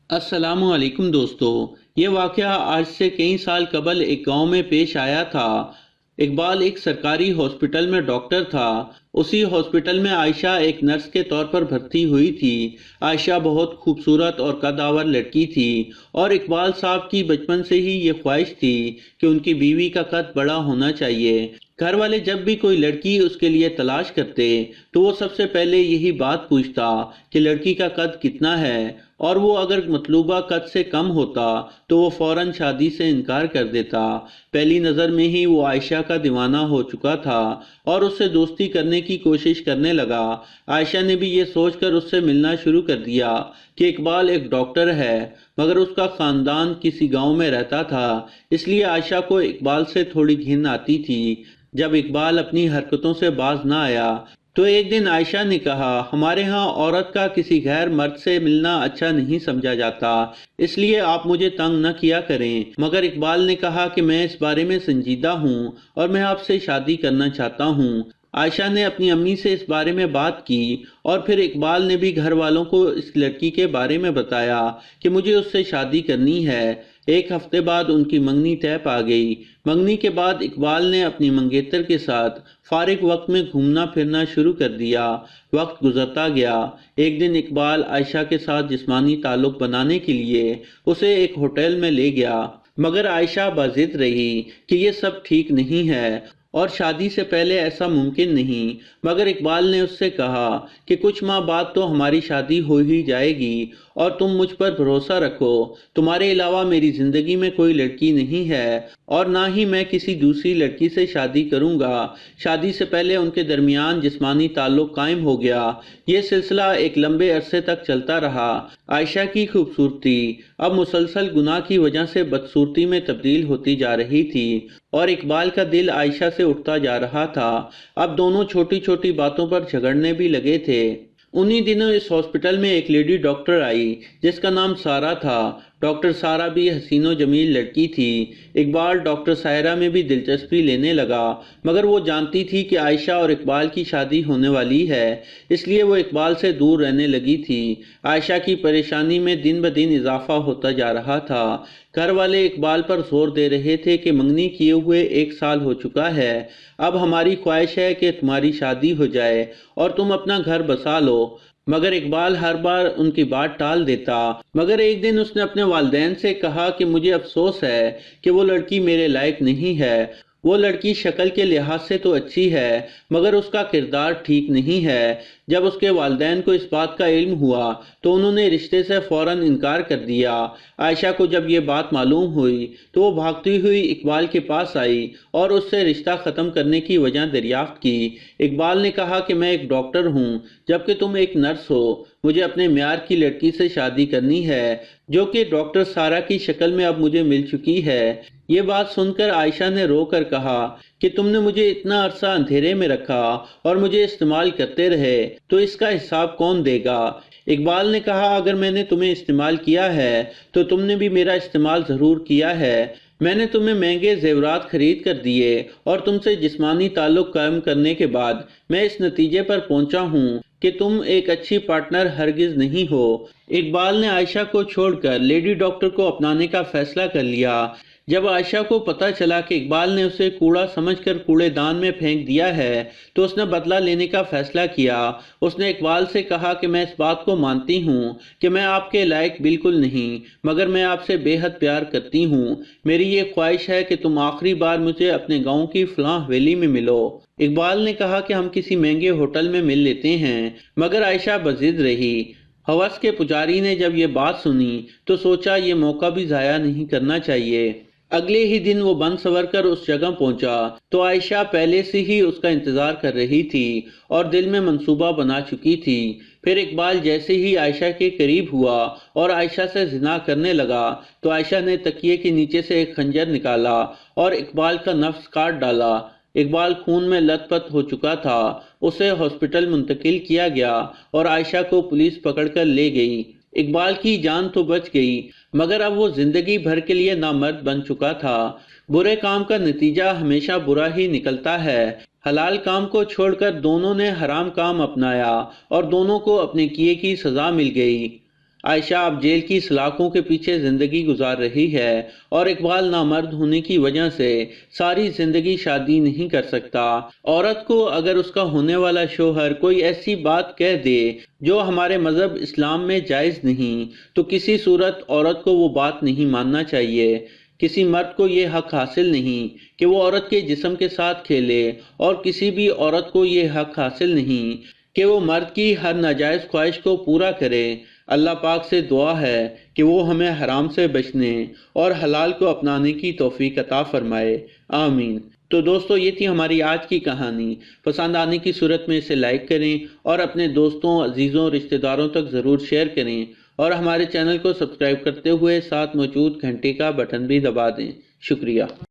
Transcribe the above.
السلام علیکم دوستو، یہ واقعہ آج سے کئی سال قبل ایک گاؤں میں پیش آیا تھا۔ اقبال ایک سرکاری ہاسپٹل میں ڈاکٹر تھا۔ اسی ہاسپٹل میں عائشہ ایک نرس کے طور پر بھرتی ہوئی تھی۔ عائشہ بہت خوبصورت اور قد آور لڑکی تھی اور اقبال صاحب کی بچپن سے ہی یہ خواہش تھی کہ ان کی بیوی کا قد بڑا ہونا چاہیے۔ گھر والے جب بھی کوئی لڑکی اس کے لیے تلاش کرتے تو وہ سب سے پہلے یہی بات پوچھتا کہ لڑکی کا قد کتنا ہے، اور وہ اگر مطلوبہ قد سے کم ہوتا تو وہ فوراً شادی سے انکار کر دیتا۔ پہلی نظر میں ہی وہ عائشہ کا دیوانہ ہو چکا تھا اور اس سے دوستی کرنے کی کوشش کرنے لگا۔ عائشہ نے بھی یہ سوچ کر اس سے ملنا شروع کر دیا کہ اقبال ایک ڈاکٹر ہے، مگر اس کا خاندان کسی گاؤں میں رہتا تھا، اس لیے عائشہ کو اقبال سے تھوڑی گھن آتی تھی۔ جب اقبال اپنی حرکتوں سے باز نہ آیا تو ایک دن عائشہ نے کہا، ہمارے ہاں عورت کا کسی غیر مرد سے ملنا اچھا نہیں سمجھا جاتا، اس لیے آپ مجھے تنگ نہ کیا کریں۔ مگر اقبال نے کہا کہ میں اس بارے میں سنجیدہ ہوں اور میں آپ سے شادی کرنا چاہتا ہوں۔ عائشہ نے اپنی امی سے اس بارے میں بات کی اور پھر اقبال نے بھی گھر والوں کو اس لڑکی کے بارے میں بتایا کہ مجھے اس سے شادی کرنی ہے۔ ایک ہفتے بعد ان کی منگنی طے پا گئی۔ منگنی کے بعد اقبال نے اپنی منگیتر کے ساتھ فارغ وقت میں گھومنا پھرنا شروع کر دیا۔ وقت گزرتا گیا۔ ایک دن اقبال عائشہ کے ساتھ جسمانی تعلق بنانے کے لیے اسے ایک ہوٹل میں لے گیا، مگر عائشہ باضد رہی کہ یہ سب ٹھیک نہیں ہے اور شادی سے پہلے ایسا ممکن نہیں۔ مگر اقبال نے اس سے کہا کہ کچھ ماہ بعد تو ہماری شادی ہو ہی جائے گی اور تم مجھ پر بھروسہ رکھو، تمہارے علاوہ میری زندگی میں کوئی لڑکی نہیں ہے اور نہ ہی میں کسی دوسری لڑکی سے شادی کروں گا۔ شادی سے پہلے ان کے درمیان جسمانی تعلق قائم ہو گیا۔ یہ سلسلہ ایک لمبے عرصے تک چلتا رہا۔ عائشہ کی خوبصورتی اب مسلسل گناہ کی وجہ سے بدصورتی میں تبدیل ہوتی جا رہی تھی اور اقبال کا دل عائشہ سے اٹھتا جا رہا تھا۔ اب دونوں چھوٹی چھوٹی باتوں پر جھگڑنے بھی لگے تھے۔ انہی دنوں اس ہاسپٹل میں ایک لیڈی ڈاکٹر آئی جس کا نام سارہ تھا۔ ڈاکٹر سارہ بھی حسین و جمیل لڑکی تھی۔ اقبال ڈاکٹر سائرہ میں بھی دلچسپی لینے لگا، مگر وہ جانتی تھی کہ عائشہ اور اقبال کی شادی ہونے والی ہے، اس لیے وہ اقبال سے دور رہنے لگی تھی۔ عائشہ کی پریشانی میں دن بدن اضافہ ہوتا جا رہا تھا۔ گھر والے اقبال پر زور دے رہے تھے کہ منگنی کیے ہوئے 1 سال ہو چکا ہے، اب ہماری خواہش ہے کہ تمہاری شادی ہو جائے اور تم اپنا گھر بسا لو۔ مگر اقبال ہر بار ان کی بات ٹال دیتا۔ مگر ایک دن اس نے اپنے والدین سے کہا کہ مجھے افسوس ہے کہ وہ لڑکی میرے لائق نہیں ہے۔ وہ لڑکی شکل کے لحاظ سے تو اچھی ہے مگر اس کا کردار ٹھیک نہیں ہے۔ جب اس کے والدین کو اس بات کا علم ہوا تو انہوں نے رشتے سے فوراً انکار کر دیا۔ عائشہ کو جب یہ بات معلوم ہوئی تو وہ بھاگتی ہوئی اقبال کے پاس آئی اور اس سے رشتہ ختم کرنے کی وجہ دریافت کی۔ اقبال نے کہا کہ میں ایک ڈاکٹر ہوں جبکہ تم ایک نرس ہو، مجھے اپنے معیار کی لڑکی سے شادی کرنی ہے جو کہ ڈاکٹر سارہ کی شکل میں اب مجھے مل چکی ہے۔ یہ بات سن کر عائشہ نے رو کر کہا کہ تم نے مجھے اتنا عرصہ اندھیرے میں رکھا اور مجھے استعمال کرتے رہے تو اس کا حساب کون دے گا؟ اقبال نے کہا، اگر میں نے تمہیں استعمال کیا ہے تو تم نے بھی میرا استعمال ضرور کیا ہے۔ میں نے تمہیں مہنگے زیورات خرید کر دیے اور تم سے جسمانی تعلق قائم کرنے کے بعد میں اس نتیجے پر پہنچا ہوں کہ تم ایک اچھی پارٹنر ہرگز نہیں ہو۔ اقبال نے عائشہ کو چھوڑ کر لیڈی ڈاکٹر کو اپنانے کا فیصلہ کر لیا۔ جب عائشہ کو پتہ چلا کہ اقبال نے اسے کوڑا سمجھ کر کوڑے دان میں پھینک دیا ہے تو اس نے بدلہ لینے کا فیصلہ کیا۔ اس نے اقبال سے کہا کہ میں اس بات کو مانتی ہوں کہ میں آپ کے لائق بالکل نہیں، مگر میں آپ سے بے حد پیار کرتی ہوں۔ میری یہ خواہش ہے کہ تم آخری بار مجھے اپنے گاؤں کی فلاں حویلی میں ملو۔ اقبال نے کہا کہ ہم کسی مہنگے ہوٹل میں مل لیتے ہیں، مگر عائشہ بضد رہی۔ حوث کے پجاری نے جب یہ بات سنی تو سوچا یہ موقع بھی ضائع نہیں کرنا چاہیے۔ اگلے ہی دن وہ بن سور کر اس جگہ پہنچا تو عائشہ پہلے سے ہی اس کا انتظار کر رہی تھی اور دل میں منصوبہ بنا چکی تھی۔ پھر اقبال جیسے ہی عائشہ کے قریب ہوا اور عائشہ سے زنا کرنے لگا تو عائشہ نے تکیے کے نیچے سے ایک خنجر نکالا اور اقبال کا نفس کاٹ ڈالا۔ اقبال خون میں لت پت ہو چکا تھا۔ اسے ہاسپٹل منتقل کیا گیا اور عائشہ کو پولیس پکڑ کر لے گئی۔ اقبال کی جان تو بچ گئی مگر اب وہ زندگی بھر کے لیے نامرد بن چکا تھا۔ برے کام کا نتیجہ ہمیشہ برا ہی نکلتا ہے۔ حلال کام کو چھوڑ کر دونوں نے حرام کام اپنایا اور دونوں کو اپنے کیے کی سزا مل گئی۔ عائشہ اب جیل کی سلاخوں کے پیچھے زندگی گزار رہی ہے اور اقبال نامرد ہونے کی وجہ سے ساری زندگی شادی نہیں کر سکتا۔ عورت کو اگر اس کا ہونے والا شوہر کوئی ایسی بات کہہ دے جو ہمارے مذہب اسلام میں جائز نہیں تو کسی صورت عورت کو وہ بات نہیں ماننا چاہیے۔ کسی مرد کو یہ حق حاصل نہیں کہ وہ عورت کے جسم کے ساتھ کھیلے، اور کسی بھی عورت کو یہ حق حاصل نہیں کہ وہ مرد کی ہر ناجائز خواہش کو پورا کرے۔ اللہ پاک سے دعا ہے کہ وہ ہمیں حرام سے بچنے اور حلال کو اپنانے کی توفیق عطا فرمائے، آمین۔ تو دوستو، یہ تھی ہماری آج کی کہانی۔ پسند آنے کی صورت میں اسے لائک کریں اور اپنے دوستوں، عزیزوں، رشتہ داروں تک ضرور شیئر کریں، اور ہمارے چینل کو سبسکرائب کرتے ہوئے ساتھ موجود گھنٹی کا بٹن بھی دبا دیں۔ شکریہ۔